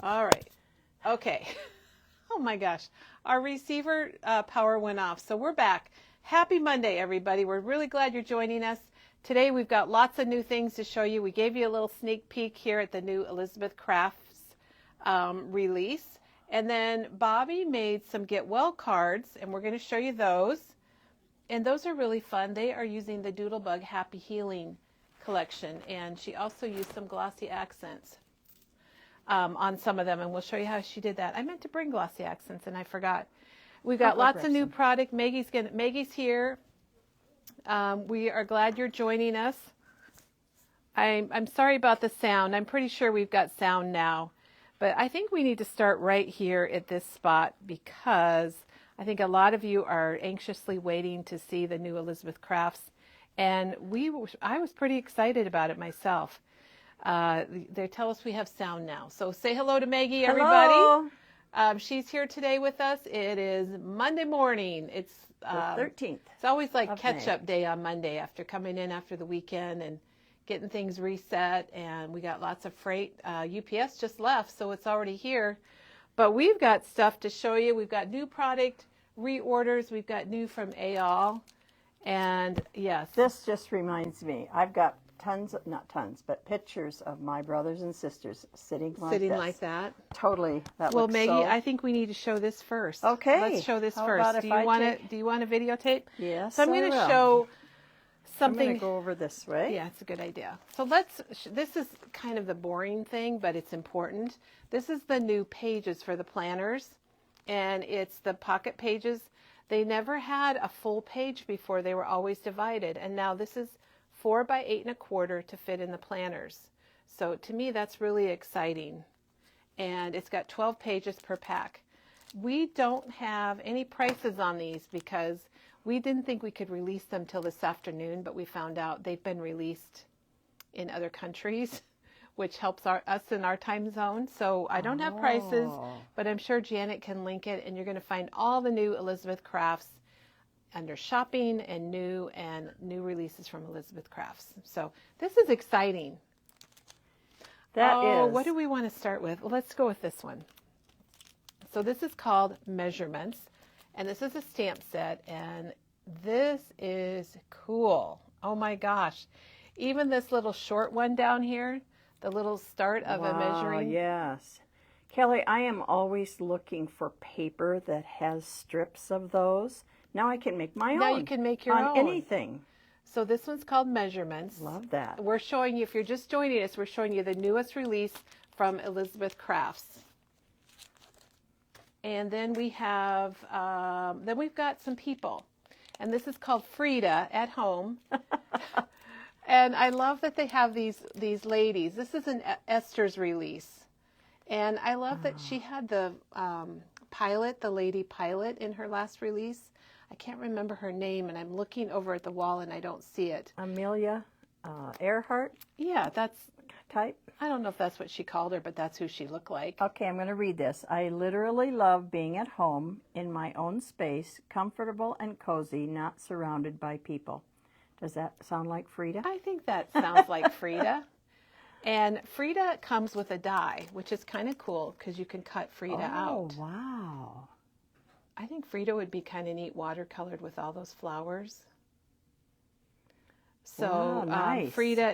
All right. Okay. Oh my gosh. Our receiver power went off. So we're back. Happy Monday, everybody. We're really glad you're joining us. Today we've got lots of new things to show you. We gave you a little sneak peek here at the new Elizabeth Crafts release. And then Bobbi made some Get Well cards, and we're going to show you those. And those are really fun. They are using the Doodlebug Happy Healing collection. And she also used some glossy accents on some of them, and we'll show you how she did that. I meant to bring glossy accents, and I forgot. We've got lots of new product. Maggie's here. We are glad you're joining us. I'm sorry about the sound. I'm pretty sure we've got sound now, but I think we need to start right here at this spot because I think a lot of you are anxiously waiting to see the new Elizabeth Crafts, and I was pretty excited about it myself. They tell us we have sound now. So say hello to Maggie, everybody. Hello. She's here today with us. It is Monday morning. It's the 13th. It's always like catch-up day on Monday after coming in after the weekend and getting things reset. And we got lots of freight. UPS just left, so it's already here. But we've got stuff to show you. We've got new product reorders. We've got new from AL. And yes. This just reminds me. I've got not tons, but pictures of my brothers and sisters sitting like that. Totally. Well, Maggie, I think we need to show this first. Okay. Let's show this first. Do you want to videotape? Yes. So I'm going to show something. I'm going to go over this way. Yeah, it's a good idea. So this is kind of the boring thing, but it's important. This is the new pages for the planners, and it's the pocket pages. They never had a full page before. They were always divided, and now this is 4 by 8 1/4 to fit in the planners. So to me, that's really exciting. And it's got 12 pages per pack. We don't have any prices on these because we didn't think we could release them till this afternoon, but we found out they've been released in other countries, which helps us in our time zone. So I don't have prices, but I'm sure Janet can link it, and you're going to find all the new Elizabeth Crafts under shopping and new releases from Elizabeth Crafts. So this is exciting. What do we want to start with? Well, let's go with this one. So this is called Measurements, and this is a stamp set, and this is cool. Oh my gosh. Even this little short one down here, the little start of a measuring. Yes. Kelly, I am always looking for paper that has strips of those. Now I can make my own. Now you can make your own. On anything. So this one's called Measurements. Love that. We're showing you, if you're just joining us, we're showing you the newest release from Elizabeth Crafts. And then we have, we've got some people. And this is called Frida at Home. And I love that they have these ladies. This is an Esther's release. And I love that she had the pilot, the lady pilot in her last release. I can't remember her name, and I'm looking over at the wall, and I don't see it. Amelia Earhart? Yeah, that's... Type? I don't know if that's what she called her, but that's who she looked like. Okay, I'm going to read this. I literally love being at home in my own space, comfortable and cozy, not surrounded by people. Does that sound like Frida? I think that sounds like Frida. And Frida comes with a die, which is kind of cool because you can cut Frida out. Oh, wow. I think Frida would be kind of neat watercolored with all those flowers. So nice. Frida,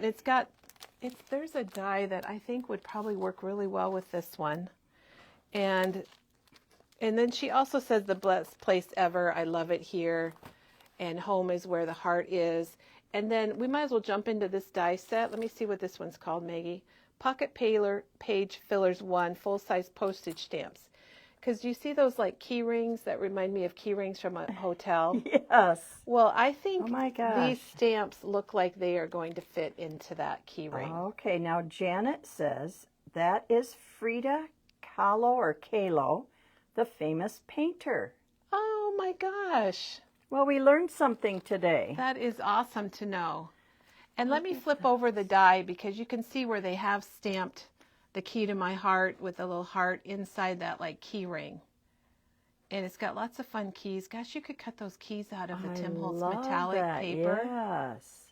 and there's a die that I think would probably work really well with this one. And then she also says the best place ever. I love it here. And home is where the heart is. And then we might as well jump into this die set. Let me see what this one's called, Maggie. Pocket Page Fillers 1, full-size postage stamps. Because do you see those like key rings that remind me of key rings from a hotel? Yes. Well, I think these stamps look like they are going to fit into that key ring. Okay, now Janet says that is Frida Kahlo, the famous painter. Oh my gosh. Well, we learned something today. That is awesome to know. And let me flip over the die because you can see where they have stamped the key to my heart with a little heart inside that like key ring. And it's got lots of fun keys. Gosh, you could cut those keys out of the Tim Holtz metallic paper. Yes.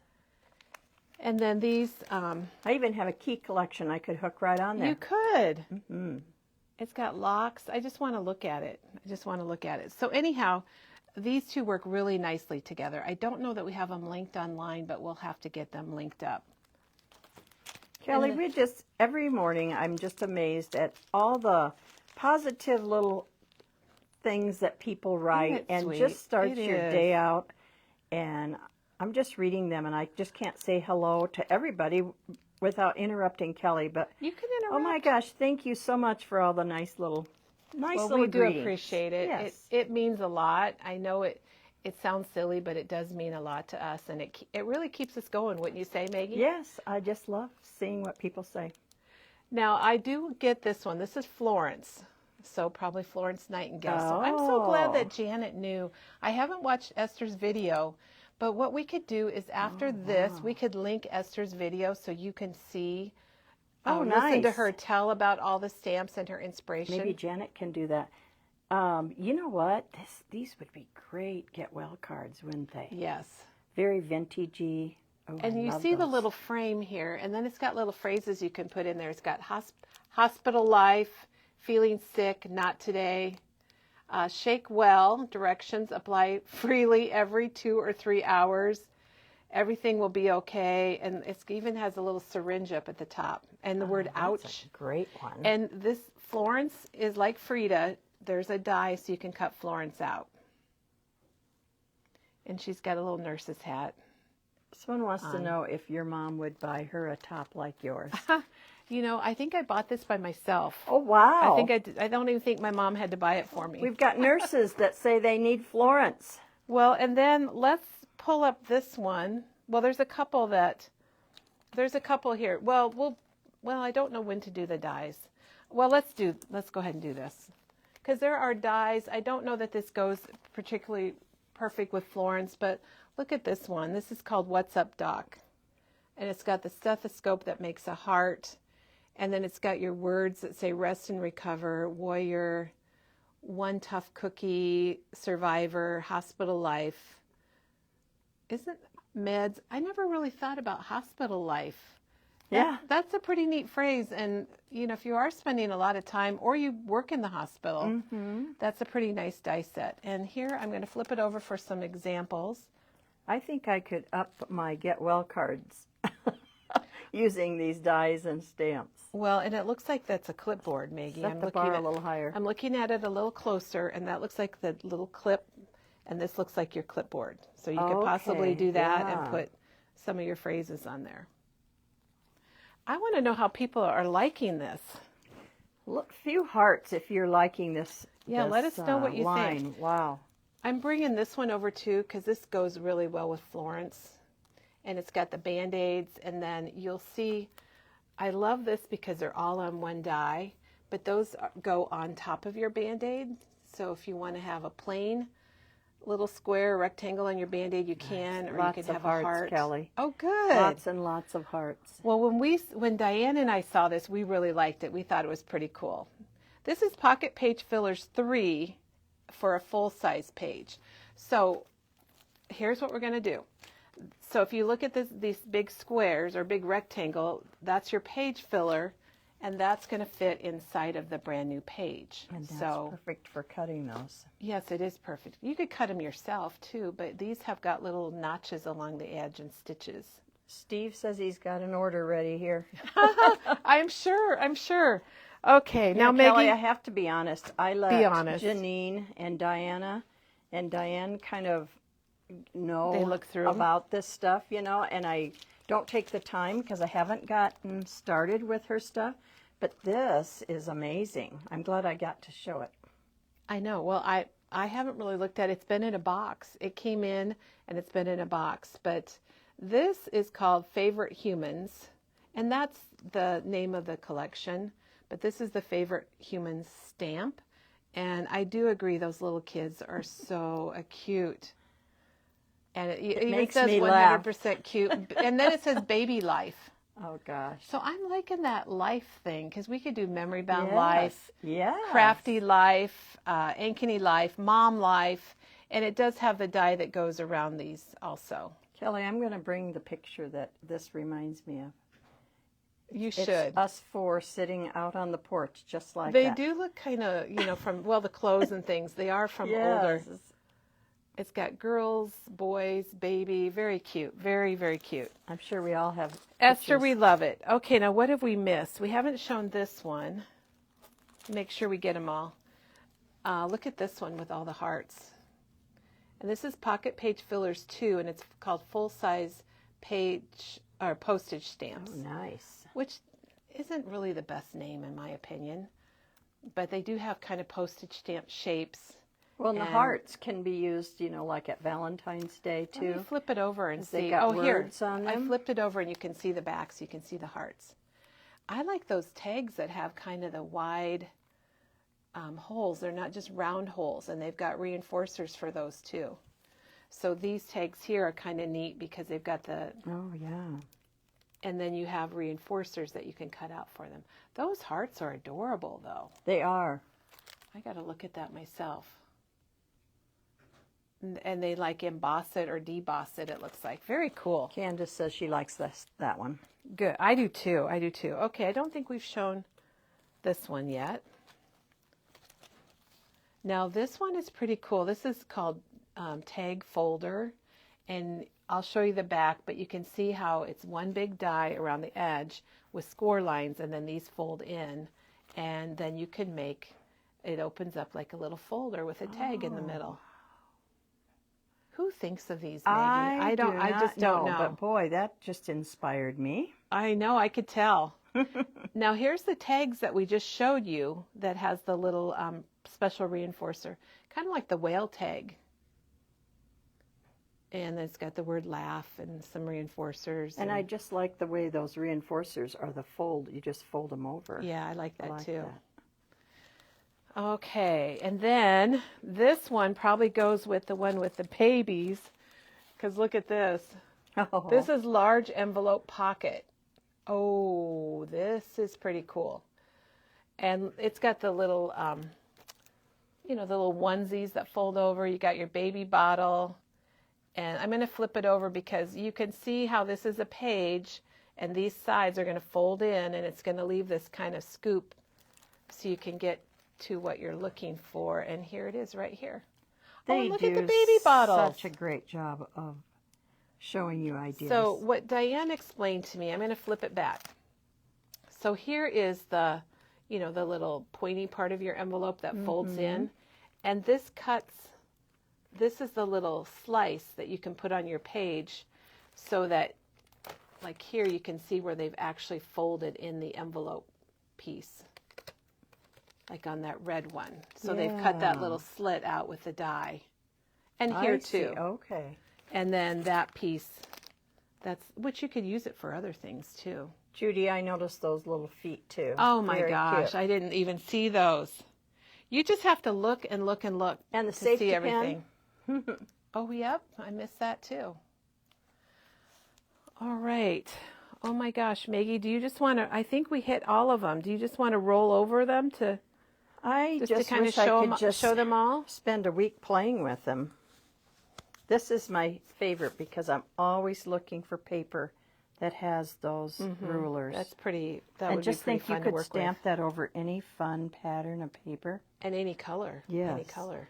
And then these... I even have a key collection I could hook right on there. You could. Mm-hmm. It's got locks. I just want to look at it. I just want to look at it. So anyhow, these two work really nicely together. I don't know that we have them linked online, but we'll have to get them linked up. Kelly, every morning I'm just amazed at all the positive little things that people write and sweet? just starts It your is. day out. And I'm just reading them and I just can't say hello to everybody without interrupting Kelly. But You can interrupt. oh my gosh, thank you so much for all the nice little Well, we do greetings. appreciate it. Yes. It means a lot. I know it sounds silly, but it does mean a lot to us, and it really keeps us going, wouldn't you say, Maggie? Yes, I just love seeing what people say. Now, I do get this one. This is Florence. So probably Florence Nightingale. So I'm so glad that Janet knew. I haven't watched Esther's video, but what we could do is after this, we could link Esther's video so you can see, listen to nice. her tell about all the stamps and her inspiration. Maybe Janet can do that. You know what? These would be great get well cards, wouldn't they? Yes. Very vintagey. Oh, And you see the little frame here, and then it's got little phrases you can put in there. It's got hospital life, feeling sick, not today. Shake well, directions, apply freely every 2 or 3 hours. Everything will be okay. And it even has a little syringe up at the top. And the word ouch. That's a great one. And this Florence is like Frida. There's a die so you can cut Florence out. And she's got a little nurse's hat. Someone wants to know if your mom would buy her a top like yours. You know, I think I bought this by myself. Oh, wow. I think I don't even think my mom had to buy it for me. We've got nurses that say they need Florence. Well, and then let's pull up this one. Well, there's a couple here. Well, I don't know when to do the dies. Well, let's go ahead and do this. Because there are dies. I don't know that this goes particularly perfect with Florence, but look at this one. This is called What's Up, Doc? And it's got the stethoscope that makes a heart. And then it's got your words that say rest and recover, warrior, one tough cookie, survivor, hospital life. Isn't meds? I never really thought about hospital life. Yeah. That's a pretty neat phrase. And, you know, if you are spending a lot of time or you work in the hospital, that's a pretty nice die set. And here I'm going to flip it over for some examples. I think I could up my get well cards using these dies and stamps. Well, and it looks like that's a clipboard, Maggie. Set the bar a little higher. I'm looking at it a little closer, and that looks like the little clip, and this looks like your clipboard. So you could possibly do that and put some of your phrases on there. I want to know how people are liking this. Look, few hearts if you're liking this. Yeah, let us know what you line. think. Wow. I'm bringing this one over too because this goes really well with Florence. And it's got the Band-Aids, and then you'll see, I love this because they're all on one die, but those go on top of your Band-Aid. So if you want to have a plain little square rectangle on your Band-Aid, you can, or Lots you can of have a hearts, heart. Kelly. Oh, good. Lots and lots of hearts. Well, when Diane and I saw this, we really liked it. We thought it was pretty cool. This is Pocket Page Fillers 3 for a full-size page. So here's what we're going to do. So if you look at these big squares or big rectangle, that's your page filler, and that's going to fit inside of the brand new page. And that's so perfect for cutting those. yes, it is perfect. You could cut them yourself too, but these have got little notches along the edge and stitches. Steve says he's got an order ready here. I'm sure. Okay, now Maggie, Kelly, I have to be honest. I let Janine and Diana, and Diane kind of know They look through 'em. about this stuff, you know, and I don't take the time because I haven't gotten started with her stuff. But this is amazing. I'm glad I got to show it. I know. Well, I haven't really looked at it. It's been in a box. It came in and it's been in a box. But this is called Favorite Humans, and that's the name of the collection. But this is the Favorite Humans stamp. And I do agree those little kids are so cute. And it even makes says me laugh. 100% cute. And then it says baby life. Oh, gosh. So I'm liking that life thing because we could do memory bound Yes. life, Yes. crafty life, ankeny life, mom life, and it does have the die that goes around these also. Kelly, I'm going to bring the picture that this reminds me of. You It's should. us four sitting out on the porch, just like They that. do look kind of, from, well, the clothes and things, they are from older. Yes. It's got girls, boys, baby, very cute, very, very cute. I'm sure we all have Esther, pictures. we love it. Okay, now what have we missed? We haven't shown this one. Make sure we get them all. Look at this one with all the hearts. And this is Pocket Page Fillers 2, and it's called Full-Size Page or Postage Stamps. Oh, nice. Which isn't really the best name in my opinion. But they do have kind of postage stamp shapes. Well, and the hearts can be used, like at Valentine's Day, too. Let me flip it over and see. They got words here. on them. I flipped it over and you can see the back, so you can see the hearts. I like those tags that have kind of the wide holes. They're not just round holes, and they've got reinforcers for those too. So these tags here are kind of neat because they've got the... Oh, yeah. And then you have reinforcers that you can cut out for them. Those hearts are adorable, though. They are. I got to look at that myself. And they like emboss it or deboss it, it looks like. Very cool. Candace says she likes that one. Good. I do too. I do too. Okay, I don't think we've shown this one yet. Now this one is pretty cool. This is called Tag Folder. And I'll show you the back, but you can see how it's one big die around the edge with score lines, and then these fold in. And then you can make, it opens up like a little folder with a tag in the middle. Who thinks of these, Maggie? I just don't know. But boy, that just inspired me. I know, I could tell. Now here's the tags that we just showed you that has the little special reinforcer, kind of like the whale tag. And it's got the word laugh and some reinforcers. And I just like the way those reinforcers are the fold. You just fold them over. Yeah, I like that too. That. Okay, and then this one probably goes with the one with the babies, because look at this. Oh. This is large envelope pocket. Oh, this is pretty cool. And it's got the little, the little onesies that fold over. You got your baby bottle. And I'm going to flip it over because you can see how this is a page, and these sides are going to fold in, and it's going to leave this kind of scoop so you can get to what you're looking for. And here it is right here. They look do at the baby bottles. Such a great job of showing you ideas. So what Diane explained to me, I'm going to flip it back. So here is the, the little pointy part of your envelope that folds in. And this is the little slice that you can put on your page so that, like here, you can see where they've actually folded in the envelope piece. Like on that red one. So they've cut that little slit out with the die. And here too. Okay. And then that piece, which you could use it for other things too. Judy, I noticed those little feet too. Oh my Very gosh, cute. I didn't even see those. You just have to look and look and look and the to safety see everything. pin. Oh, yep, I missed that too. All right. Oh my gosh, Maggie, do you just want to, I think we hit all of them. Do you just want to roll over them to to kind wish of show them all? Spend a week playing with them. This is my favorite because I'm always looking for paper that has those rulers. That's pretty, that and would just be pretty think fun you to could work stamp that over any fun pattern of paper. with. And any color. Yes. Any color.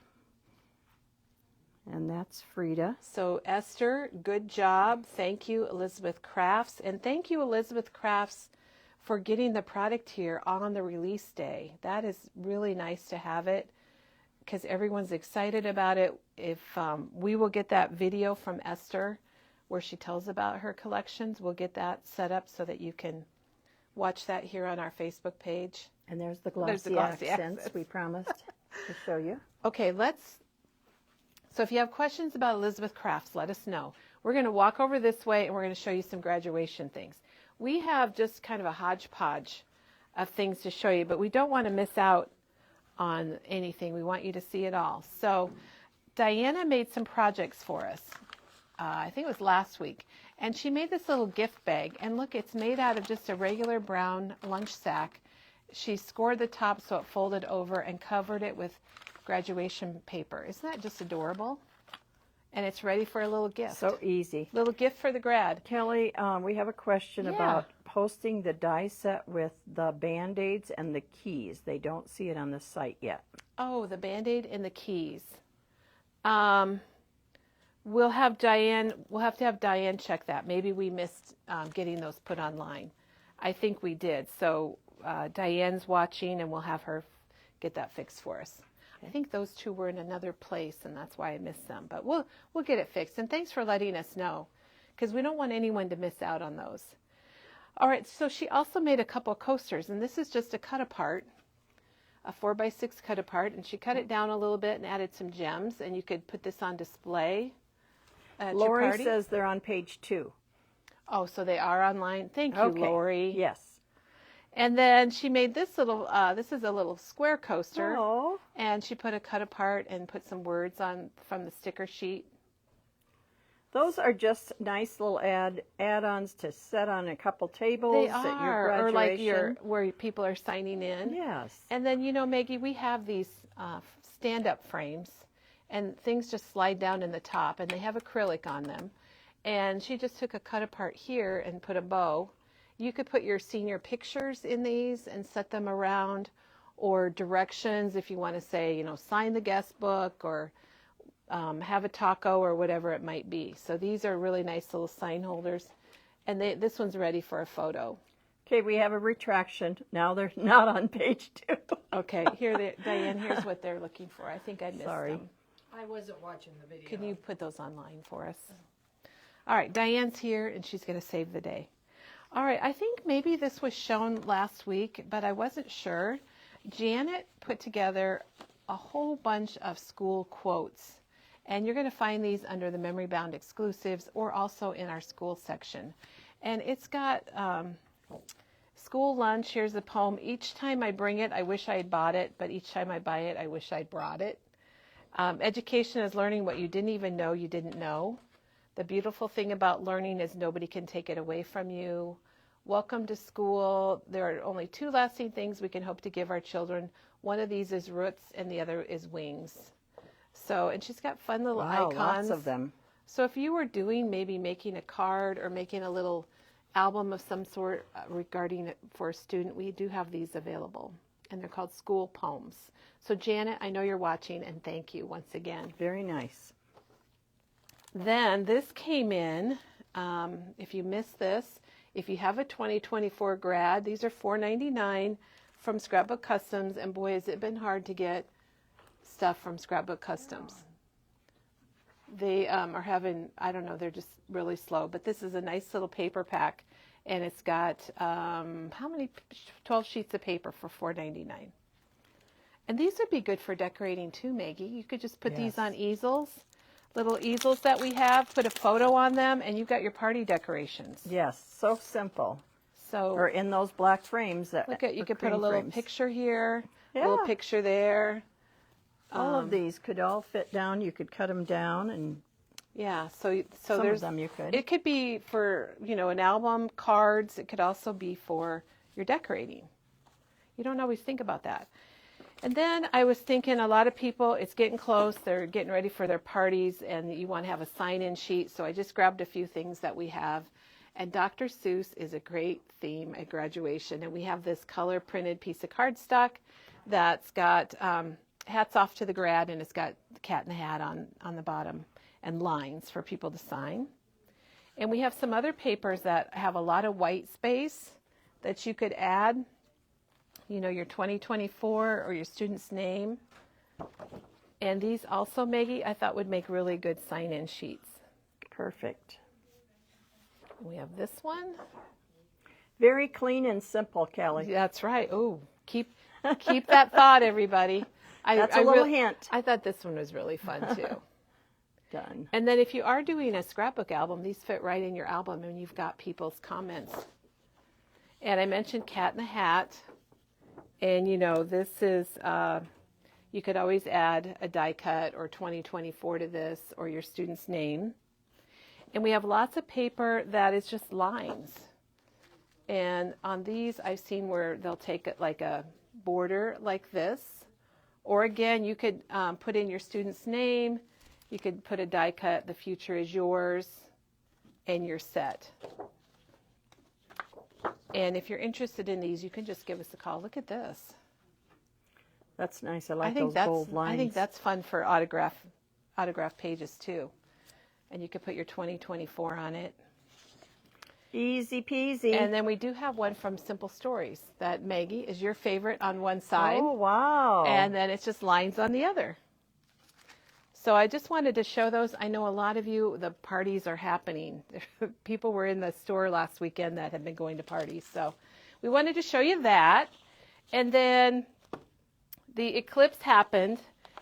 And that's Frida. So Esther, good job. Thank you, Elizabeth Crafts. And thank you, Elizabeth Crafts, for getting the product here on the release day. That is really nice to have it because everyone's excited about it. If we will get that video from Esther where she tells about her collections, we'll get that set up so that you can watch that here on our Facebook page. And there's the glossy, accents we promised to show you. Okay, so if you have questions about Elizabeth Crafts, let us know. We're going to walk over this way and we're going to show you some graduation things. We have just kind of a hodgepodge of things to show you, but we don't want to miss out on anything. We want you to see it all. So Diana made some projects for us. I think it was last week. And she made this little gift bag. And look, it's made out of just a regular brown lunch sack. She scored the top so it folded over and covered it with graduation paper. Isn't that just adorable? And it's ready for a little gift. So easy. Little gift for the grad. Kelly, we have a question about posting the die set with the Band-Aids and the keys. They don't see it on the site yet. Oh, the Band-Aid and the keys. We'll have to have Diane check that. Maybe we missed getting those put online. I think we did. So Diane's watching, and we'll have her get that fixed for us. I think those two were in another place, and that's why I missed them. But we'll get it fixed. And thanks for letting us know, because we don't want anyone to miss out on those. All right, so she also made a couple coasters, and this is just a cut apart, a 4x6 cut apart, and she cut it down a little bit and added some gems, and you could put this on display at your Lori party. says they're on page 2. Oh, so they are online. Thank you, Okay. Lori. Yes. And then she made this little, this is a little square coaster. Oh. And she put a cut apart and put some words on from the sticker sheet. Those are just nice little add-ons to set on a couple tables They at your are, graduation. or like where people are signing in. Yes. And then, you know, Maggie, we have these stand-up frames, and things just slide down in the top, and they have acrylic on them. And she just took a cut apart here and put a bow. You could put your senior pictures in these and set them around, or directions if you want to say, you know, sign the guest book, or have a taco, or whatever it might be. So these are really nice little sign holders, and this one's ready for a photo. Okay, we have a retraction. Now they're not on page 2. Okay, Diane, here's what they're looking for. I think I missed them. I wasn't watching the video. Can you put those online for us? All right, Diane's here, and she's going to save the day. All right, I think maybe this was shown last week, but I wasn't sure. Janet put together a whole bunch of school quotes, and you're going to find these under the Memory Bound exclusives or also in our school section. And it's got school lunch. Here's the poem. Each time I bring it, I wish I had bought it, but each time I buy it, I wish I'd brought it. Education is learning what you didn't even know you didn't know. The beautiful thing about learning is nobody can take it away from you. Welcome to school. There are only 2 lasting things we can hope to give our children. One of these is roots, and the other is wings. So, and she's got fun little icons. Lots of them. So if you were doing maybe making a card or making a little album of some sort regarding it for a student, we do have these available, and they're called school poems. So Janet, I know you're watching, and thank you once again. Very nice. Then this came in, if you missed this, if you have a 2024 grad, these are $4.99 from Scrapbook Customs, and boy, has it been hard to get stuff from Scrapbook Customs. They are having, I don't know, they're just really slow, but this is a nice little paper pack, and it's got, how many, 12 sheets of paper for $4.99. And these would be good for decorating too, Maggie. You could just put these on easels. Little easels that we have, put a photo on them, and you've got your party decorations. Yes, so simple. So, or in those black frames. Look at, you could put a little picture here, a little Yeah. picture there. All of these could all fit down. You could cut them down, and yeah, so some there's, of them you could. it could be for, you know, an album, cards. It could also be for your decorating. You don't always think about that. And then I was thinking, a lot of people, it's getting close, they're getting ready for their parties, and you want to have a sign-in sheet, so I just grabbed a few things that we have. And Dr. Seuss is a great theme at graduation, and we have this color-printed piece of cardstock that's got hats off to the grad, and it's got the cat in the hat on the bottom, and lines for people to sign. And we have some other papers that have a lot of white space that you could add. You know, your 2024 or your student's name. And these also, Maggie, I thought would make really good sign-in sheets. Perfect. We have this one. Very clean and simple, Kelly. That's right. Oh, keep that thought, everybody. That's a little hint. I thought this one was really fun, too. Done. And then if you are doing a scrapbook album, these fit right in your album, and you've got people's comments. And I mentioned Cat in the Hat. And, you know, this is, you could always add a die cut or 2024 to this, or your student's name. And we have lots of paper that is just lines. And on these, I've seen where they'll take it like a border like this. Or again, you could put in your student's name. You could put a die cut, the future is yours, and you're set. And if you're interested in these, you can just give us a call. Look at this. That's nice. I like those gold lines. I think that's fun for autograph pages too. And you could put your 2024 on it. Easy peasy. And then we do have one from Simple Stories that Maggie is your favorite on one side. Oh, wow. And then it's just lines on the other. So I just wanted to show those. I know a lot of you, the parties are happening. People were in the store last weekend that had been going to parties. So we wanted to show you that. And then the eclipse happened,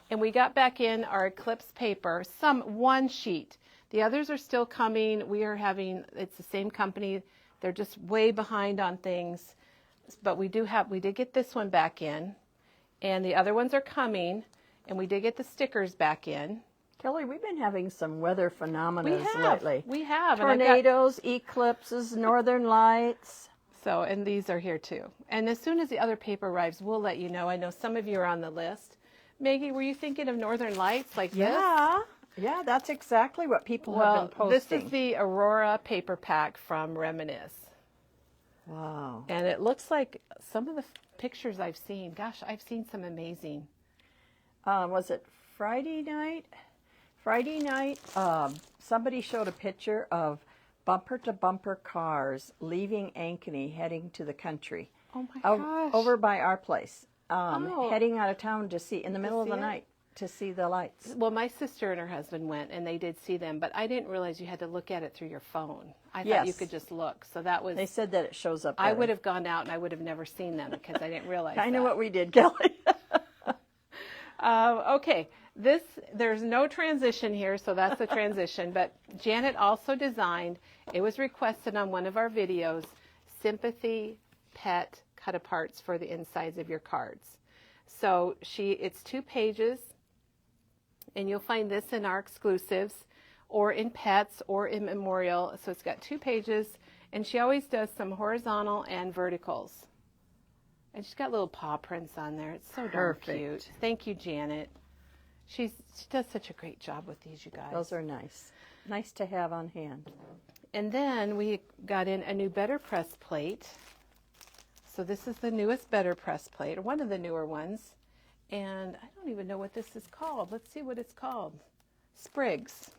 and we got back in our eclipse paper, one sheet. The others are still coming. It's the same company. They're just way behind on things. But we did get this one back in, and the other ones are coming, and we did get the stickers back in. Kelly, we've been having some weather phenomena lately. We have. Tornadoes, eclipses, northern lights. So, and these are here too. And as soon as the other paper arrives, we'll let you know. I know some of you are on the list. Maggie, were you thinking of northern lights like this? Yeah, that's exactly what people have been posting. This is the Aurora paper pack from Reminisce. Wow. And it looks like some of the pictures I've seen. Gosh, I've seen some amazing. Was it Friday night? Friday night, somebody showed a picture of bumper-to-bumper cars leaving Ankeny, heading to the country. Oh my gosh. Over by our place, heading out of town to see, in the middle of the night, to see the lights. Well, my sister and her husband went, and they did see them, but I didn't realize you had to look at it through your phone. I thought you could just look. So that was... They said that it shows up there. I would have gone out, and I would have never seen them because I didn't realize I know what we did, Kelly. Okay, there's no transition here, so that's the transition. But Janet also designed, it was requested on one of our videos, sympathy pet cut-aparts for the insides of your cards. So it's 2 pages, and you'll find this in our exclusives, or in pets, or in memorial. So it's got 2 pages, and she always does some horizontal and verticals. And she's got little paw prints on there. It's so darn cute. Thank you, Janet. She does such a great job with these, you guys. Those are nice. Nice to have on hand. And then we got in a new Better Press plate. So this is the newest Better Press plate, or one of the newer ones. And I don't even know what this is called. Let's see what it's called. Sprigs.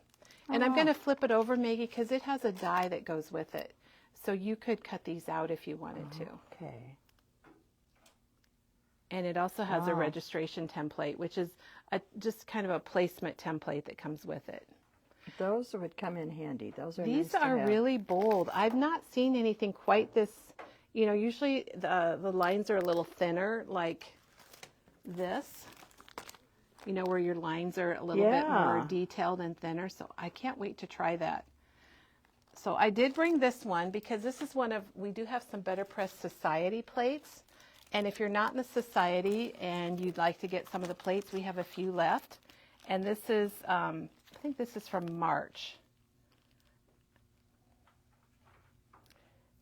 And I'm going to flip it over, Maggie, because it has a die that goes with it. So you could cut these out if you wanted to. Okay. And it also has a registration template, which is just kind of a placement template that comes with it. Those would come in handy. Those are These nice to are have. really bold. I've not seen anything quite this. You know, usually the lines are a little thinner, like this. You know, where your lines are a little bit more detailed and thinner. So I can't wait to try that. So I did bring this one because this is we do have some Better Press Society plates. And if you're not in the society and you'd like to get some of the plates, we have a few left. And this is, I think this is from March,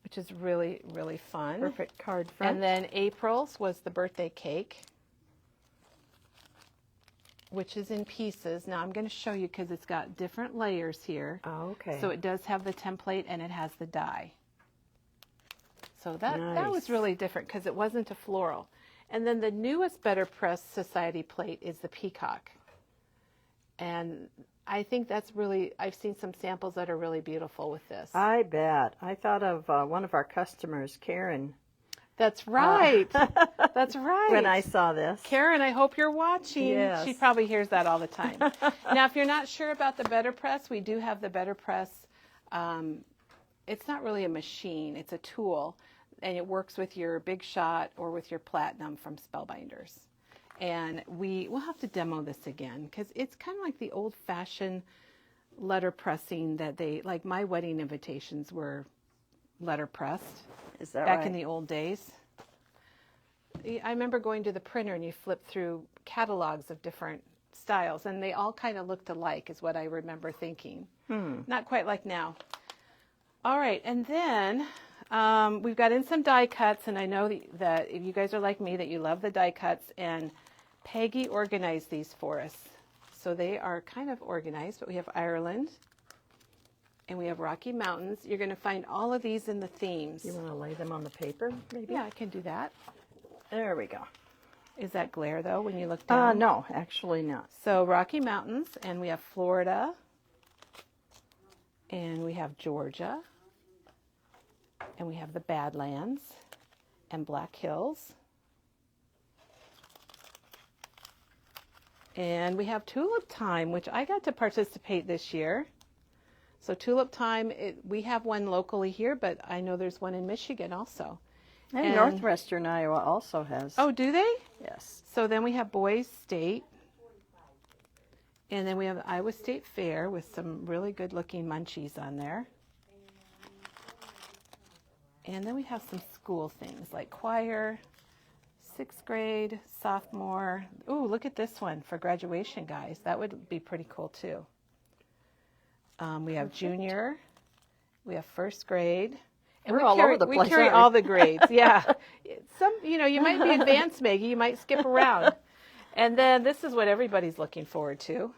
which is really, really fun. Perfect card front. And then April's was the birthday cake, which is in pieces. Now I'm going to show you because it's got different layers here. Oh, okay. So it does have the template and it has the die. So that was really different because it wasn't a floral. And then the newest Better Press Society plate is the peacock. And I think I've seen some samples that are really beautiful with this. I bet. I thought of one of our customers, Karen. That's right. That's right. When I saw this. Karen, I hope you're watching. Yes. She probably hears that all the time. Now, if you're not sure about the Better Press, we do have the Better Press. It's not really a machine. It's a tool. And it works with your Big Shot or with your Platinum from Spellbinders. And we'll have to demo this again because it's kind of like the old-fashioned letter pressing that like my wedding invitations were letter pressed. Is that back right? in the old days? I remember going to the printer and you flip through catalogs of different styles and they all kind of looked alike is what I remember thinking. Not quite like now. All right, and then we've got in some die cuts, and I know that if you guys are like me, that you love the die cuts, and Peggy organized these for us. So they are kind of organized, but we have Ireland, and we have Rocky Mountains. You're going to find all of these in the themes. You want to lay them on the paper, maybe? Yeah, I can do that. There we go. Is that glare, though, when you look down? No, actually not. So Rocky Mountains, and we have Florida, and we have Georgia, and we have the Badlands, and Black Hills. And we have Tulip Time, which I got to participate this year. So Tulip Time, we have one locally here, but I know there's one in Michigan also. And Northwestern Iowa also has. Oh, do they? Yes. So then we have Boys State. And then we have the Iowa State Fair with some really good looking munchies on there. And then we have some school things like choir, 6th grade, sophomore. Ooh, look at this one for graduation, guys. That would be pretty cool too. We have junior, we have 1st grade. And We're all over the place, we carry aren't we? all the grades, yeah. You might be advanced, Maggie. You might skip around. And then this is what everybody's looking forward to.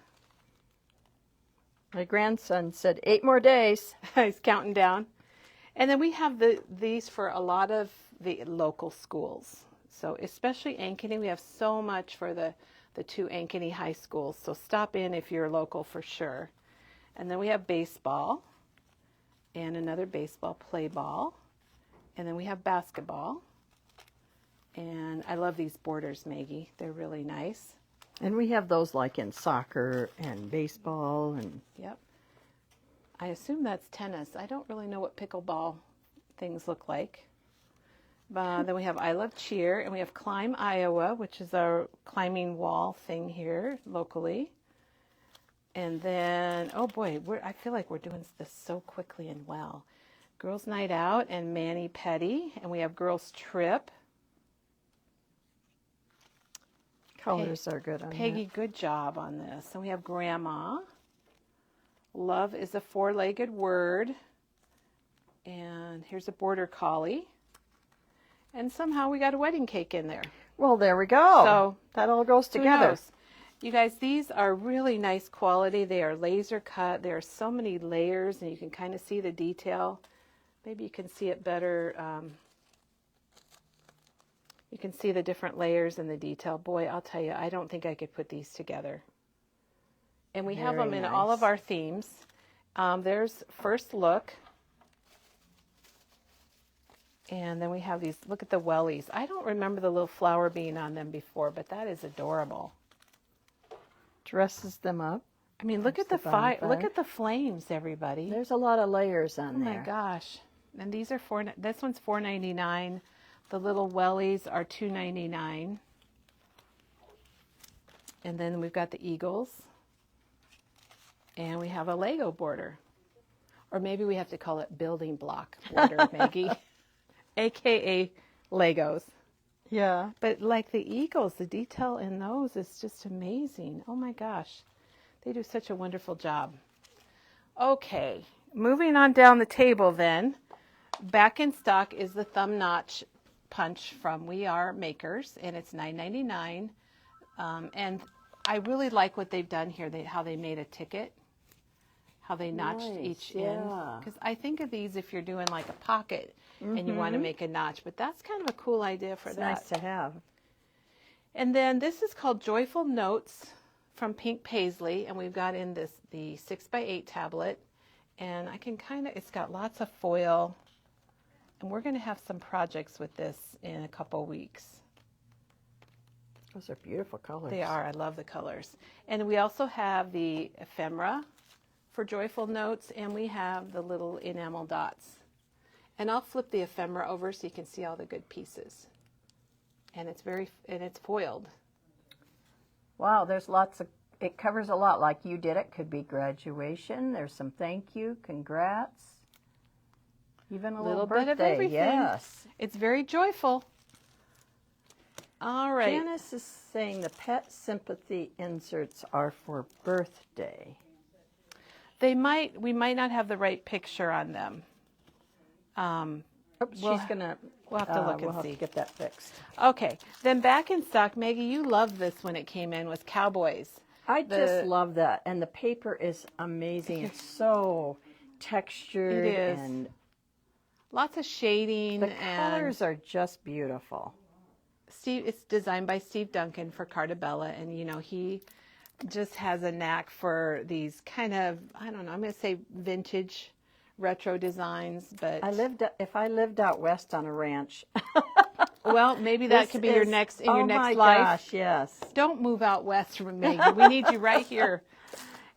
My grandson said 8 more days. He's counting down. And then we have these for a lot of the local schools. So especially Ankeny, we have so much for the 2 Ankeny high schools. So stop in if you're local for sure. And then we have baseball and another baseball play ball. And then we have basketball. And I love these borders, Maggie. They're really nice. And we have those like in soccer and baseball and... Yep. I assume that's tennis. I don't really know what pickleball things look like. Then we have I Love Cheer, and we have Climb Iowa, which is our climbing wall thing here locally. And then, oh boy, I feel like we're doing this so quickly and well. Girls Night Out and Mani Petty, and we have Girls Trip. Colors are good on Peggy, good job on this. And we have Grandma. Love is a 4-legged word. And here's a border collie. And somehow we got a wedding cake in there. Well, there we go. So that all goes who together. knows? You guys, these are really nice quality. They are laser cut. There are so many layers, and you can kind of see the detail. Maybe you can see it better. You can see the different layers and the detail. Boy, I'll tell you, I don't think I could put these together. And we have them in all of our themes. There's First Look. And then we have these, look at the wellies. I don't remember the little flower being on them before, but that is adorable. Dresses them up. I mean, look at the fire. Look at the flames, everybody. There's a lot of layers on there. Oh my gosh. And these are this one's $4.99. The little wellies are $2.99. And then we've got the eagles. And we have a Lego border. Or maybe we have to call it building block border, Maggie. AKA Legos. Yeah. But like the eagles, the detail in those is just amazing. Oh my gosh. They do such a wonderful job. Okay, moving on down the table then. Back in stock is the thumb notch punch from We Are Makers, and it's $9.99. And I really like what they've done here, how they made a ticket, how they notched each end. Because I think of these if you're doing like a pocket and you want to make a notch, but that's kind of a cool idea for that. It's nice to have. And then this is called Joyful Notes from Pink Paisley, and we've got in the 6x8 tablet, and I can it's got lots of foil, and we're going to have some projects with this in a couple weeks. Those are beautiful colors. They are. I love the colors. And we also have the ephemera for Joyful Notes, and we have the little enamel dots. And I'll flip the ephemera over so you can see all the good pieces. And it's foiled. Wow, there's lots of, it covers a lot. Like you did it, could be graduation. There's some thank you, congrats. Even a little birthday. Bit of everything. Yes. It's very joyful. All right. Janice is saying the pet sympathy inserts are for birthday. We might not have the right picture on them. Oops, we'll she's gonna. We'll have to look we'll and have see. to get that fixed. Okay. Then back in stock, Maggie, you loved this when it came in, was Cowboys. I just love that, and the paper is amazing. It's so textured. It is. And Lots of shading. the and colors are just beautiful. It's designed by Steve Duncan for Cartabella, and he just has a knack for these kind of, I don't know, I'm going to say vintage retro designs, but If I lived out west on a ranch. well, maybe that This could be your is- next oh next my life. gosh, yes. Don't move out west, Maggie. We need you right here.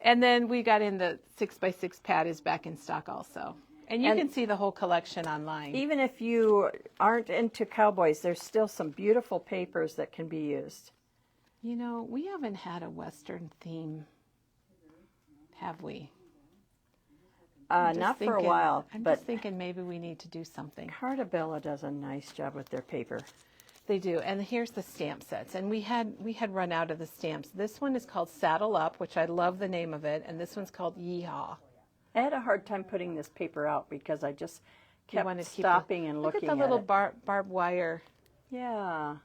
And then we got in the 6x6 pad is back in stock also. And you can see the whole collection online. Even if you aren't into cowboys, there's still some beautiful papers that can be used. We haven't had a Western theme, have we? Not for a while, I'm but just thinking maybe we need to do something. Cartabella does a nice job with their paper. They do. And here's the stamp sets. And we had run out of the stamps. This one is called Saddle Up, which I love the name of it. And this one's called Yeehaw. I had a hard time putting this paper out because I just kept stopping and Look looking at the little it. barbed wire. Yeah.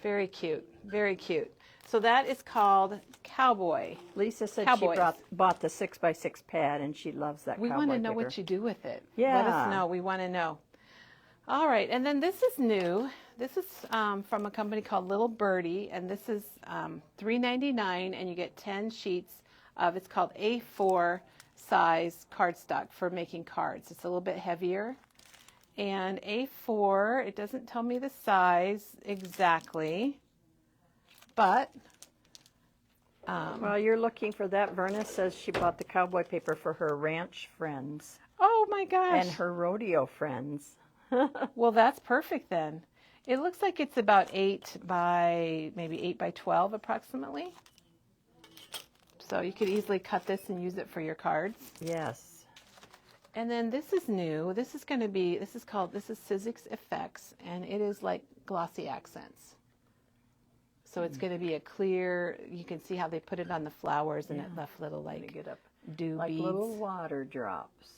Very cute. Very cute. So that is called Cowboy. Lisa said Cowboys. she bought the 6x6 pad and she loves that We cowboy want to know paper. what you do with it. Yeah. Let us know. We want to know. All right. And then this is new. This is from a company called Little Birdie. And this is $3.99. And you get 10 sheets of, it's called A4 size cardstock for making cards. It's a little bit heavier. And A4, it doesn't tell me the size exactly. But While you're looking for that, Verna says she bought the cowboy paper for her ranch friends oh my gosh. and her rodeo friends. Well, that's perfect then. It looks like it's about 8 by 12 approximately. So you could easily cut this and use it for your cards. Yes. And then this is new. This is Sizzix Effects, and it is like glossy accents. So it's going to be a clear, you can see how they put it on the flowers, and it left little like dew Like beads. little water drops.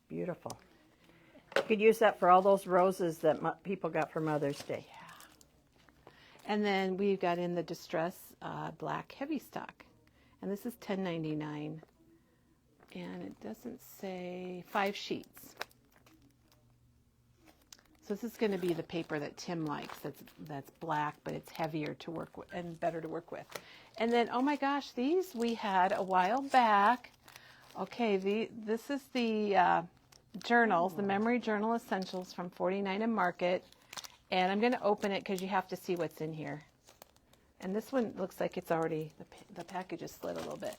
Beautiful. You could use that for all those roses that people got for Mother's Day. And then we've got in the Distress Black Heavy Stock. And this is $10.99. And it doesn't say 5 sheets. So this is going to be the paper that Tim likes. That's black, but it's heavier to work with and better to work with. And then, oh my gosh, these we had a while back. Okay, this is the journals, the Memory Journal Essentials from 49 and Market. And I'm going to open it because you have to see what's in here. And this one looks like it's already, the package is slid a little bit.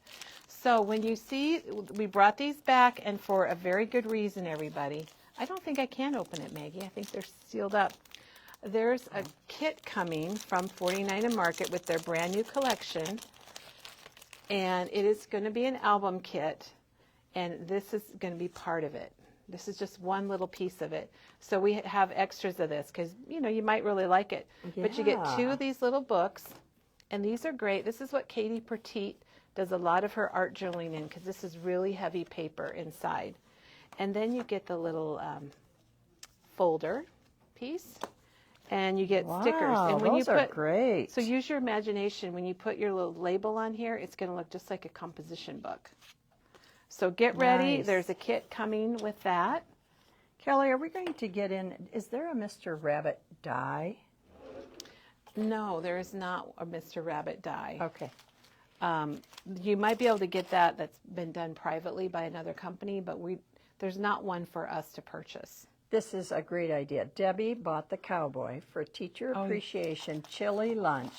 So when you see, we brought these back, and for a very good reason, everybody. I don't think I can open it, Maggie. I think they're sealed up. There's a kit coming from 49 and Market with their brand new collection. And it is going to be an album kit. And this is going to be part of it. This is just one little piece of it. So we have extras of this because, you might really like it. Yeah. But you get 2 of these little books. And these are great. This is what Katie Petit does a lot of her art journaling in because this is really heavy paper inside. And then you get the little folder piece. And you get stickers. And when those are great. So use your imagination. When you put your little label on here, it's going to look just like a composition book. So get ready. Nice. There's a kit coming with that. Kelly, are we going to get in? Is there a Mr. Rabbit die? No, there is not a Mr. Rabbit die. Okay. You might be able to get that. That's been done privately by another company, but there's not one for us to purchase. This is a great idea. Debbie bought the cowboy for teacher appreciation chili lunch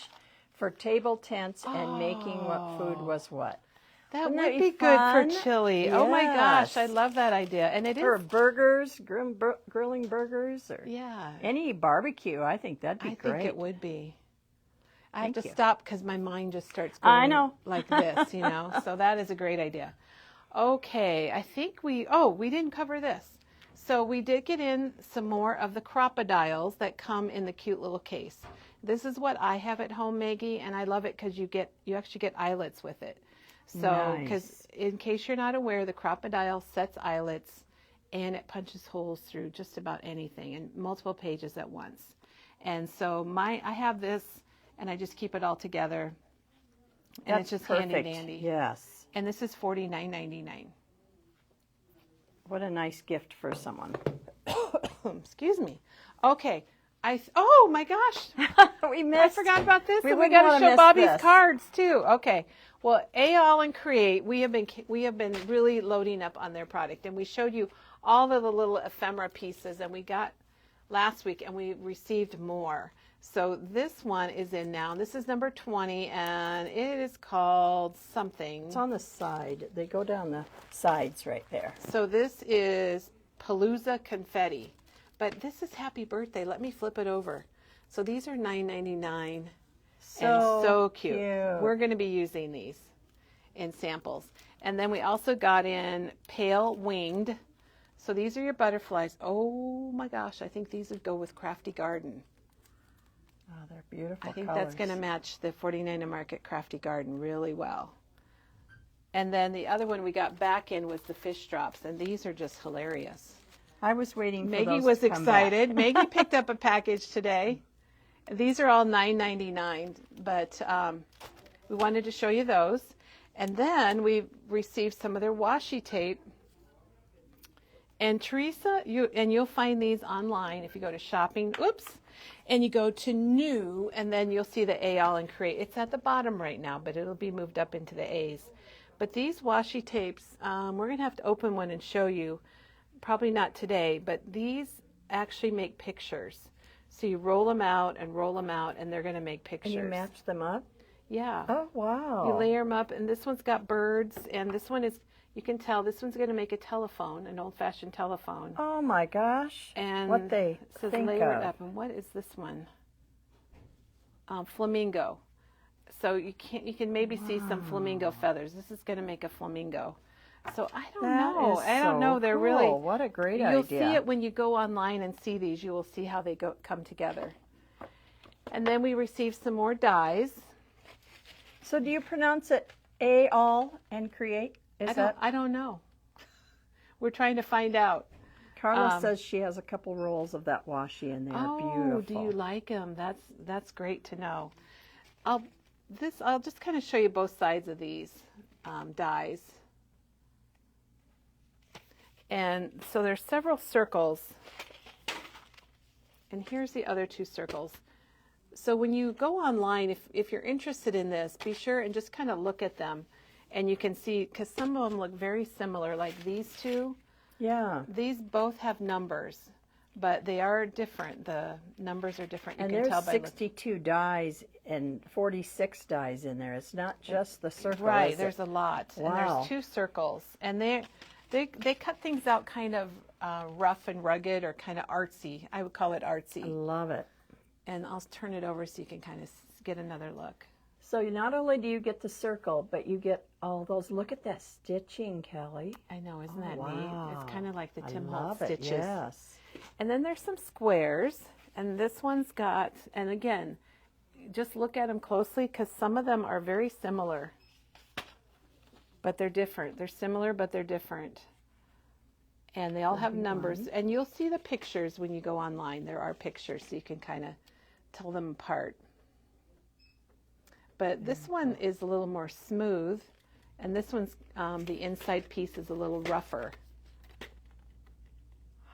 for table tents and making what food was what. That Wouldn't would that be be good fun? for chili. Oh my gosh, I Yes. love that idea. And it For is. burgers, grilling burgers, or Yeah. any barbecue. I think that'd be I great. think it would be. I have Thank to you. stop because my mind just starts going I know. like this, So that is a great idea. Okay, I think we didn't cover this. So we did get in some more of the crocodiles that come in the cute little case. This is what I have at home, Maggie, and I love it because you actually get eyelets with it. So, because in case you're not aware, the crocodile sets eyelets, and it punches holes through just about anything in multiple pages at once. And so I have this, and I just keep it all together, and That's it's just perfect. handy dandy. Yes. And this is $49.99. What a nice gift for someone. Excuse me. Okay. Oh my gosh. We missed. I forgot about this. We And we wouldn't got to wanna show miss Bobbi's this. cards too. Okay. Well, All and Create, we have been really loading up on their product, and we showed you all of the little ephemera pieces, and we got last week, and we received more. So this one is in now. This is number 20, and it is called something. It's on the side. They go down the sides right there. So this is Palooza Confetti, but this is Happy Birthday. Let me flip it over. So these are $9.99. So cute. We're going to be using these in samples. And then we also got in Pale Winged. So these are your butterflies. Oh my gosh, I think these would go with Crafty Garden. Oh, they're beautiful I think colors. that's going to match the 49 Market Crafty Garden really well. And then the other one we got back in was the fish drops, and these are just hilarious. I was waiting for Maggie those was to come back. excited. Maggie picked up a package today. These are all $9.99, but we wanted to show you those. And then we received some of their washi tape. And Teresa, you'll find these online if you go to shopping. Oops. And you go to new, and then you'll see the All and Create. It's at the bottom right now, but it'll be moved up into the A's. But these washi tapes, we're going to have to open one and show you. Probably not today, but these actually make pictures. So you roll them out, and they're going to make pictures. And you match them up? Yeah. Oh, wow. You layer them up, and this one's got birds, and this one is, you can tell, this one's going to make a telephone, an old-fashioned telephone. Oh, my gosh. And what they it says think layer of. it up. And what is this one? Flamingo. So you can maybe see some flamingo feathers. This is going to make a flamingo. So I don't know. I don't know. They're cool. really. What a great You'll idea. see it when you go online and see these. You will see how they come together. And then we received some more dies. So do you pronounce it All and Create? I don't know. We're trying to find out. Carla says she has a couple rolls of that washi, and they are beautiful. Oh, do you like them? That's great to know. I'll just kind of show you both sides of these dies. And so there's several circles. And here's the other two circles. So when you go online, if you're interested in this, be sure and just kind of look at them. And you can see, because some of them look very similar, like these two. Yeah. These both have numbers, but they are different. The numbers are different. You And can there's tell by 62 dies and 46 dies in there. It's not just the circle, right. is There's it? a lot, Wow. and there's two circles, and they cut things out kind of rough and rugged, or kind of artsy. I would call it artsy. I love it. And I'll turn it over so you can kind of get another look. So not only do you get the circle, but you get all those. Look at that stitching, Kelly. I know, isn't that wow. neat? It's kind of like the Tim I Holtz love it, stitches. yes. And then there's some squares, and this one's got, and again, just look at them closely because some of them are very similar, but they're different. They're similar, but they're different. And they all have numbers, and you'll see the pictures when you go online. There are pictures, so you can kind of tell them apart. But this one is a little more smooth, and this one's, the inside piece is a little rougher.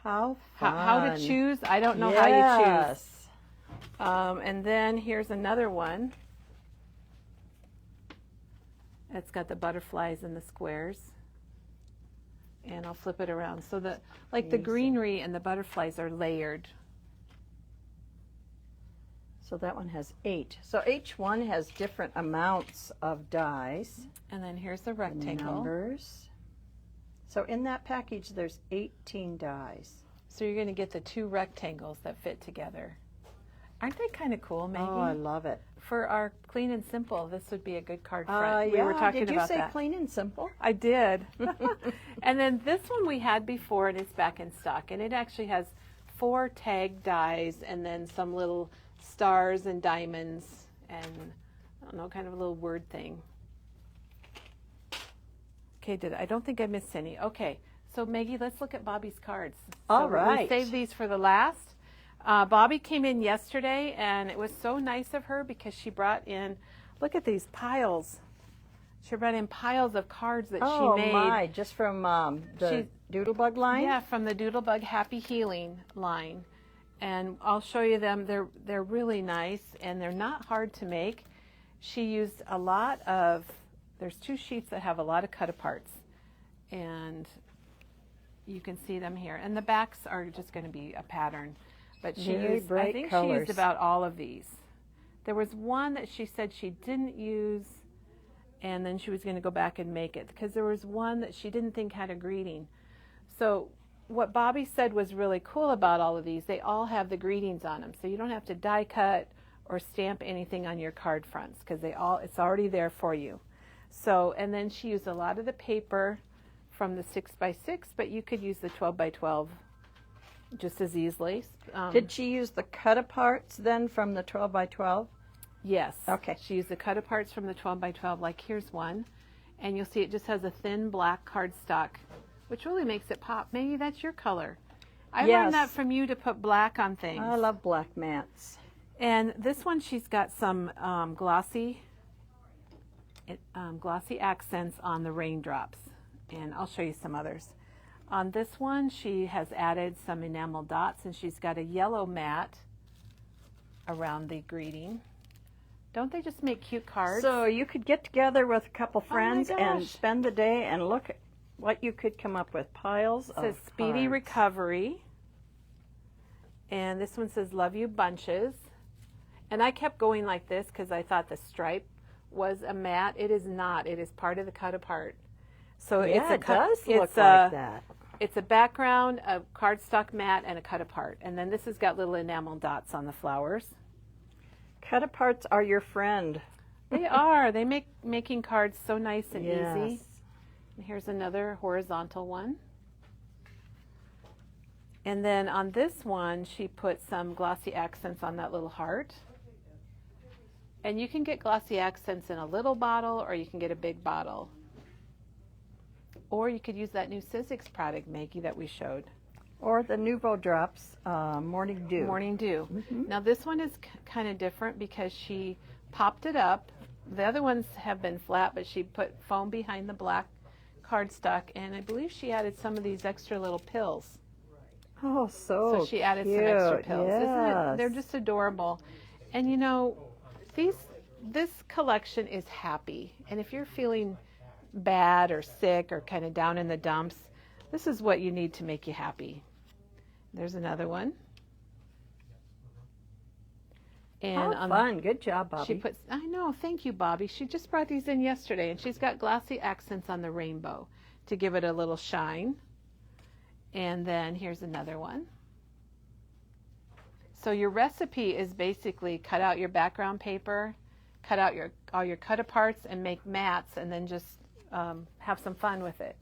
How fun. How to choose? I don't know how you choose. And then here's another one. It's got the butterflies and the squares. And I'll flip it around. So the greenery and the butterflies are layered. So that one has 8. So each one has different amounts of dies. And then here's the rectangle. Numbers. So in that package, there's 18 dies. So you're going to get the 2 rectangles that fit together. Aren't they kind of cool, Maggie? Oh, I love it. For our clean and simple, this would be a good card front. Yeah. We were talking Did you about say that. clean and simple? I did. And then this one we had before, and it's back in stock. And it actually has 4 tag dies and then some little stars and diamonds and, I don't know, kind of a little word thing. Okay, I don't think I missed any. Okay, so Maggie, let's look at Bobbi's cards. All right. We saved these for the last. Bobbi came in yesterday, and it was so nice of her because she brought in, look at these piles. She brought in piles of cards that she made. Oh my, just from Doodlebug line? Yeah, from the Doodlebug Happy Healing line. And I'll show you them. They're really nice, and they're not hard to make. She used a lot of, there's 2 sheets that have a lot of cut-aparts, and you can see them here. And the backs are just going to be a pattern. But she Very used, bright I think colors. she used about all of these. There was one that she said she didn't use, and then she was going to go back and make it, because there was one that she didn't think had a greeting. So what Bobbi said was really cool about all of these, they all have the greetings on them. So you don't have to die cut or stamp anything on your card fronts, because it's already there for you. So, and then she used a lot of the paper from the 6x6, but you could use the 12x12 just as easily. Did she use the cut-aparts then from the 12x12? Yes. Okay. She used the cut-aparts from the 12x12, like here's one. And you'll see it just has a thin black cardstock, which really makes it pop. Maybe that's your color. I Yes. learned that from you to put black on things. I love black mats. And this one, she's got some glossy accents on the raindrops. And I'll show you some others. On this one, she has added some enamel dots, and she's got a yellow mat around the greeting. Don't they just make cute cards? So you could get together with a couple friends and gosh. spend the day and look at what you could come up with. Piles It of says Speedy cards. Recovery. And this one says Love You Bunches. And I kept going like this because I thought the stripe was a mat. It is not. It is part of the cut apart. So Yeah, it's it does look like that. It's a background, a cardstock mat, and a cut apart. And then this has got little enamel dots on the flowers. Cut-aparts are your friend. They are. They make making cards so nice and easy. Yes. And here's another horizontal one. And then on this one, she put some glossy accents on that little heart. And you can get glossy accents in a little bottle, or you can get a big bottle. Or you could use that new Sizzix product, Maggie, that we showed. Or the Nuvo Drops Morning Dew. Morning Dew. Now this one is kind of different because she popped it up. The other ones have been flat, but she put foam behind the black cardstock, and I believe she added some of these extra little pills. Oh, So she added cute. some extra pills. Isn't it? Yes. They're just adorable. And you know, this collection is happy. And if you're feeling bad or sick or kind of down in the dumps, this is what you need to make you happy. There's another one. And How fun. Good job, Bobbi. she puts, I know, thank you, Bobbi. She just brought these in yesterday, and she's got glossy accents on the rainbow to give it a little shine. And then here's another one. So your recipe is basically cut out your background paper, cut out all your cut aparts, and make mats, and then just have some fun with it.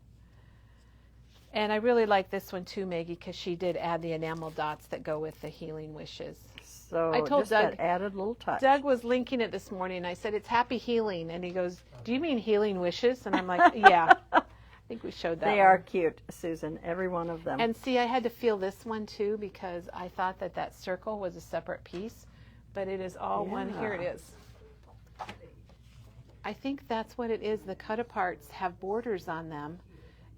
And I really like this one too, Maggie, because she did add the enamel dots that go with the healing wishes. So I told just Doug- that added little touch. Doug was linking it this morning, and I said, it's happy healing. And he goes, do you mean healing wishes? And I'm like, yeah. I think we showed that They one. are cute, Susan, every one of them. And see, I had to feel this one too because I thought that circle was a separate piece, but it is all one. Here it Yeah. is. I think that's what it is. The cut aparts have borders on them,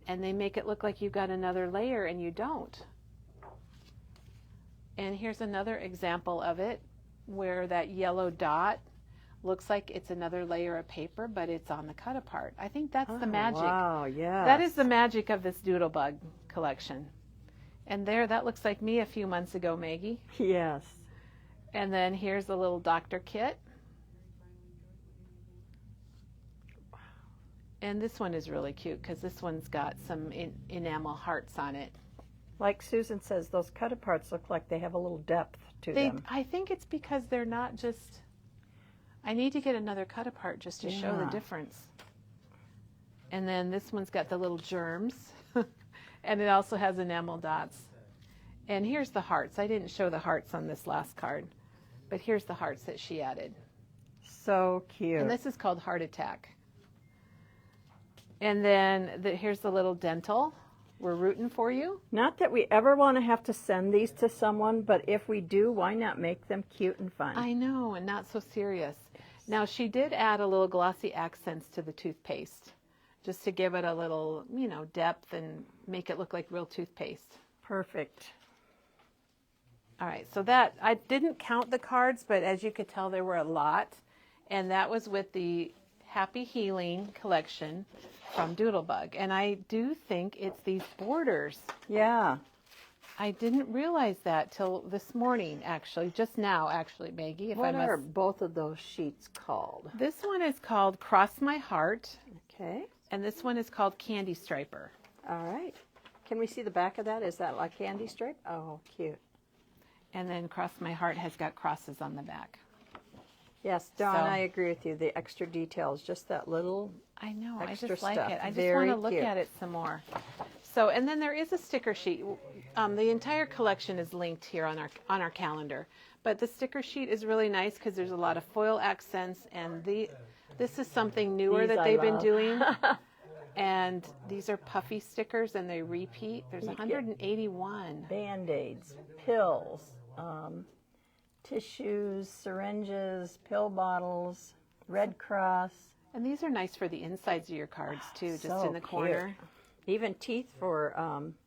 and they make it look like you've got another layer, and you don't. And here's another example of it where that yellow dot looks like it's another layer of paper, but it's on the cut apart. I think that's the magic. Wow, yeah. That is the magic of this Doodlebug collection. And there, that looks like me a few months ago, Maggie. Yes. And then here's the little doctor kit. And this one is really cute because this one's got some enamel hearts on it. Like Susan says, those cut-aparts look like they have a little depth to them. I think it's because they're not just, I need to get another cut apart just to show the Yeah. difference. And then this one's got the little germs, and it also has enamel dots. And here's the hearts. I didn't show the hearts on this last card, but here's the hearts that she added. So cute. And this is called Heart Attack. And then here's the little dental. We're rooting for you. Not that we ever want to have to send these to someone, but if we do, why not make them cute and fun? I know, and not so serious. Now, she did add a little glossy accents to the toothpaste. just to give it a little, depth and make it look like real toothpaste. Perfect. All right, so that, I didn't count the cards, but as you could tell, there were a lot. And that was with the Happy Healing collection from Doodlebug. And I do think it's these borders. Yeah. I didn't realize that till this morning, actually, just now, actually, Maggie. What are both of those sheets called? This one is called Cross My Heart, Okay. and this one is called Candy Striper. All right. Can we see the back of that? Is that like candy stripe? Oh, cute. And then Cross My Heart has got crosses on the back. Yes, Dawn, So- I agree with you. The extra details, just that little. I know, I Extra just like stuff. it. I just Very want to look cute. at it some more. So, and then there is a sticker sheet. The entire collection is linked here on our calendar. But the sticker sheet is really nice because there's a lot of foil accents, and this is something newer These that I they've been love. doing. And these are puffy stickers, and they repeat. There's 181. Band-Aids, pills, tissues, syringes, pill bottles, Red Cross. And these are nice for the insides of your cards, too, just So in the corner. cute. Even teeth for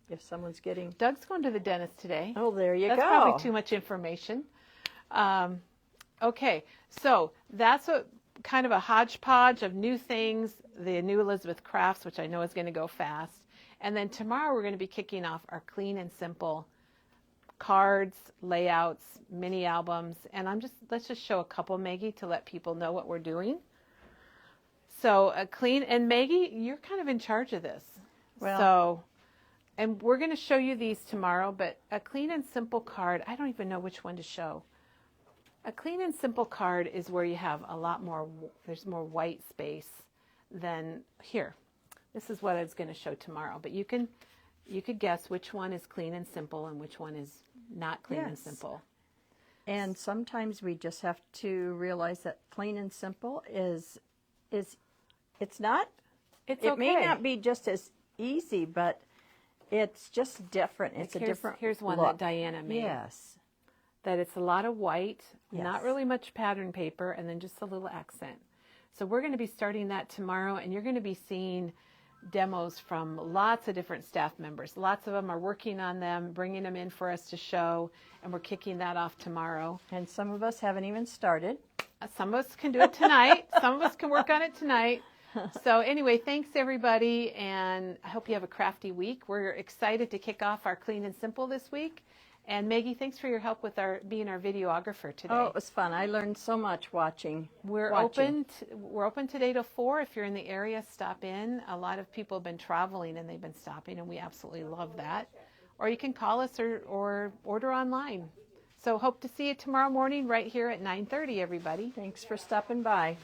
if someone's getting. Doug's going to the dentist today. Oh, there you That's go. probably too much information. Okay, so that's kind of a hodgepodge of new things, the new Elizabeth Crafts, which I know is going to go fast. And then tomorrow we're going to be kicking off our clean and simple cards, layouts, mini albums. And let's just show a couple, Maggie, to let people know what we're doing. So a clean, and Maggie, you're kind of in charge of this. Well- And we're going to show you these tomorrow, but a clean and simple card, I don't even know which one to show. A clean and simple card is where you have a lot more, there's more white space than here. This is what I was going to show tomorrow, but you could guess which one is clean and simple and which one is not clean and Yes. simple. And sometimes we just have to realize that plain and simple is it's not. It's It okay. may not be just as easy, but it's just different. It's a different. Here's one look. that Diana made. Yes. That it's a lot of white, not Yes. really much pattern paper, and then just a little accent. So we're going to be starting that tomorrow, and you're going to be seeing demos from lots of different staff members. Lots of them are working on them, bringing them in for us to show, and we're kicking that off tomorrow. And some of us haven't even started. Some of us can do it tonight. Some of us can work on it tonight. So anyway, thanks everybody, and I hope you have a crafty week. We're excited to kick off our Clean and Simple this week. And Maggie, thanks for your help with being our videographer today. Oh, it was fun. I learned so much watching. We're open today till 4. If you're in the area, stop in. A lot of people have been traveling and they've been stopping, and we absolutely love that. Or you can call us or order online. So hope to see you tomorrow morning right here at 9:30, everybody. Thanks for stopping by.